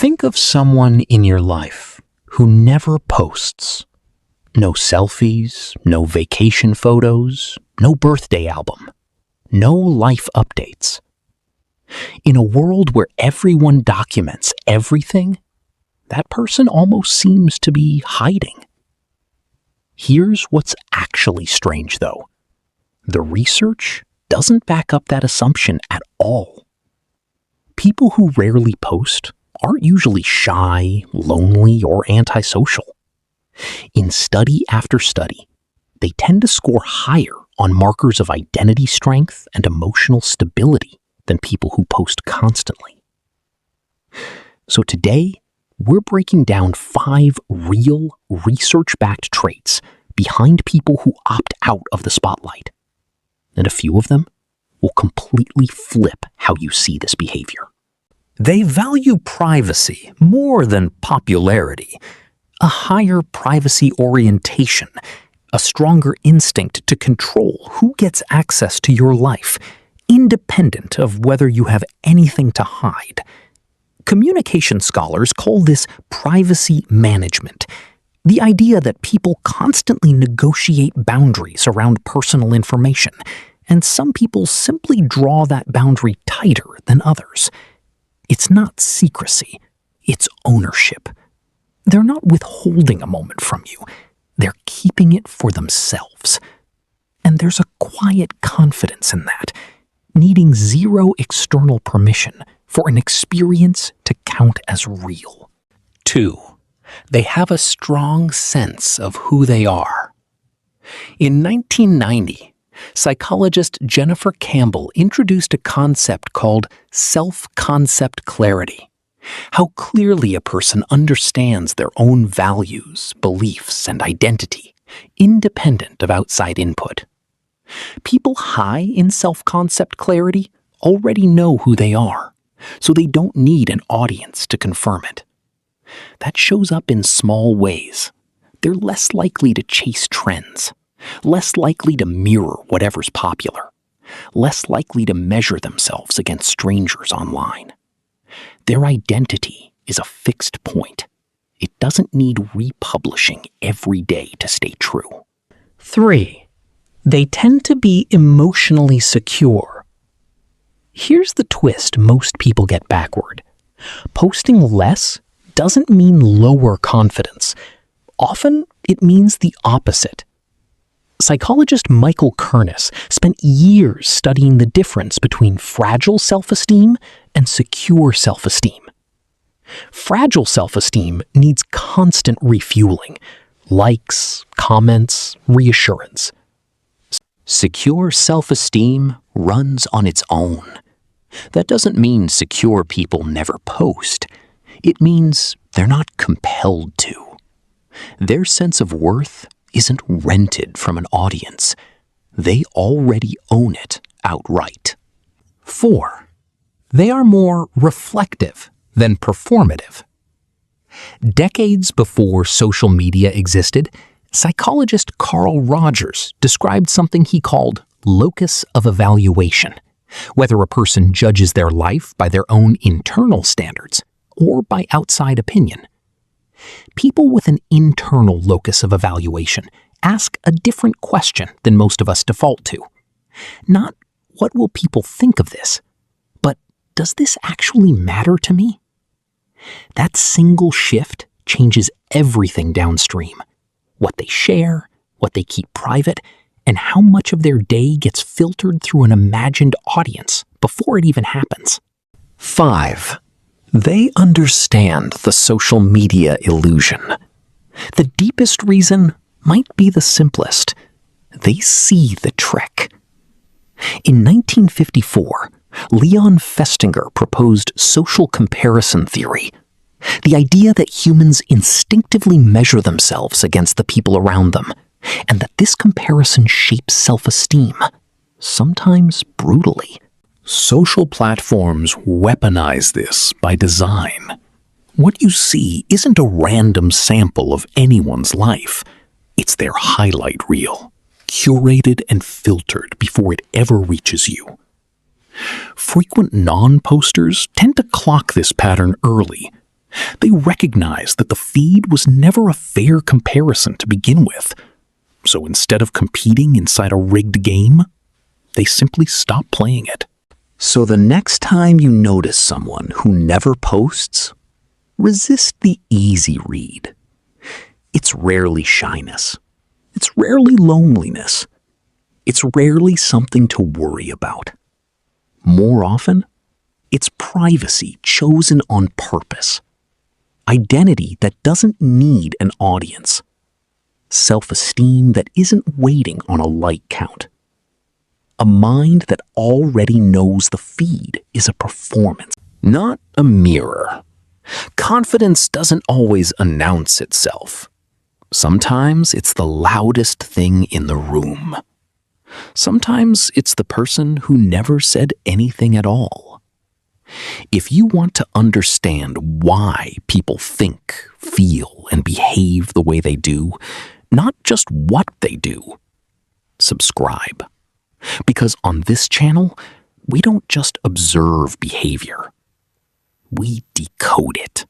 Think of someone in your life who never posts. No selfies, no vacation photos, no birthday album, no life updates. In a world where everyone documents everything, that person almost seems to be hiding. Here's what's actually strange, though. The research doesn't back up that assumption at all. People who rarely post aren't usually shy, lonely, or antisocial. In study after study, they tend to score higher on markers of identity strength and emotional stability than people who post constantly. So today, we're breaking down 5 real research-backed traits behind people who opt out of the spotlight. And a few of them will completely flip how you see this behavior. They value privacy more than popularity, a higher privacy orientation, a stronger instinct to control who gets access to your life, independent of whether you have anything to hide. Communication scholars call this privacy management, the idea that people constantly negotiate boundaries around personal information, and some people simply draw that boundary tighter than others. It's not secrecy, it's ownership. They're not withholding a moment from you, they're keeping it for themselves. And there's a quiet confidence in that, needing zero external permission for an experience to count as real. 2. They have a strong sense of who they are. In 1990, psychologist Jennifer Campbell introduced a concept called self-concept clarity, how clearly a person understands their own values, beliefs, and identity, independent of outside input. People high in self-concept clarity already know who they are, so they don't need an audience to confirm it. That shows up in small ways. They're less likely to chase trends, less likely to mirror whatever's popular, less likely to measure themselves against strangers online. Their identity is a fixed point. It doesn't need republishing every day to stay true. 3. They tend to be emotionally secure. Here's the twist most people get backward. Posting less doesn't mean lower confidence. Often, it means the opposite. Psychologist Michael Kernis spent years studying the difference between fragile self-esteem and secure self-esteem. Fragile self-esteem needs constant refueling, likes, comments, reassurance. Secure self-esteem runs on its own. That doesn't mean secure people never post. It means they're not compelled to. Their sense of worth isn't rented from an audience. They already own it outright. 4. They are more reflective than performative. Decades before social media existed, psychologist Carl Rogers described something he called locus of evaluation, whether a person judges their life by their own internal standards or by outside opinion. People with an internal locus of evaluation ask a different question than most of us default to. Not, what will people think of this? But, does this actually matter to me? That single shift changes everything downstream. What they share, what they keep private, and how much of their day gets filtered through an imagined audience before it even happens. 5. They understand the social media illusion. The deepest reason might be the simplest. They see the trick. In 1954, Leon Festinger proposed social comparison theory, the idea that humans instinctively measure themselves against the people around them, and that this comparison shapes self-esteem, sometimes brutally. Social platforms weaponize this by design. What you see isn't a random sample of anyone's life. It's their highlight reel, curated and filtered before it ever reaches you. Frequent non-posters tend to clock this pattern early. They recognized that the feed was never a fair comparison to begin with. So instead of competing inside a rigged game, they simply stopped playing it. So the next time you notice someone who never posts, resist the easy read. It's rarely shyness. It's rarely loneliness. It's rarely something to worry about. More often, it's privacy chosen on purpose. Identity that doesn't need an audience. Self-esteem that isn't waiting on a like count. A mind that already knows the feed is a performance, not a mirror. Confidence doesn't always announce itself. Sometimes it's the loudest thing in the room. Sometimes it's the person who never said anything at all. If you want to understand why people think, feel, and behave the way they do, not just what they do, subscribe. Because on this channel, we don't just observe behavior. We decode it.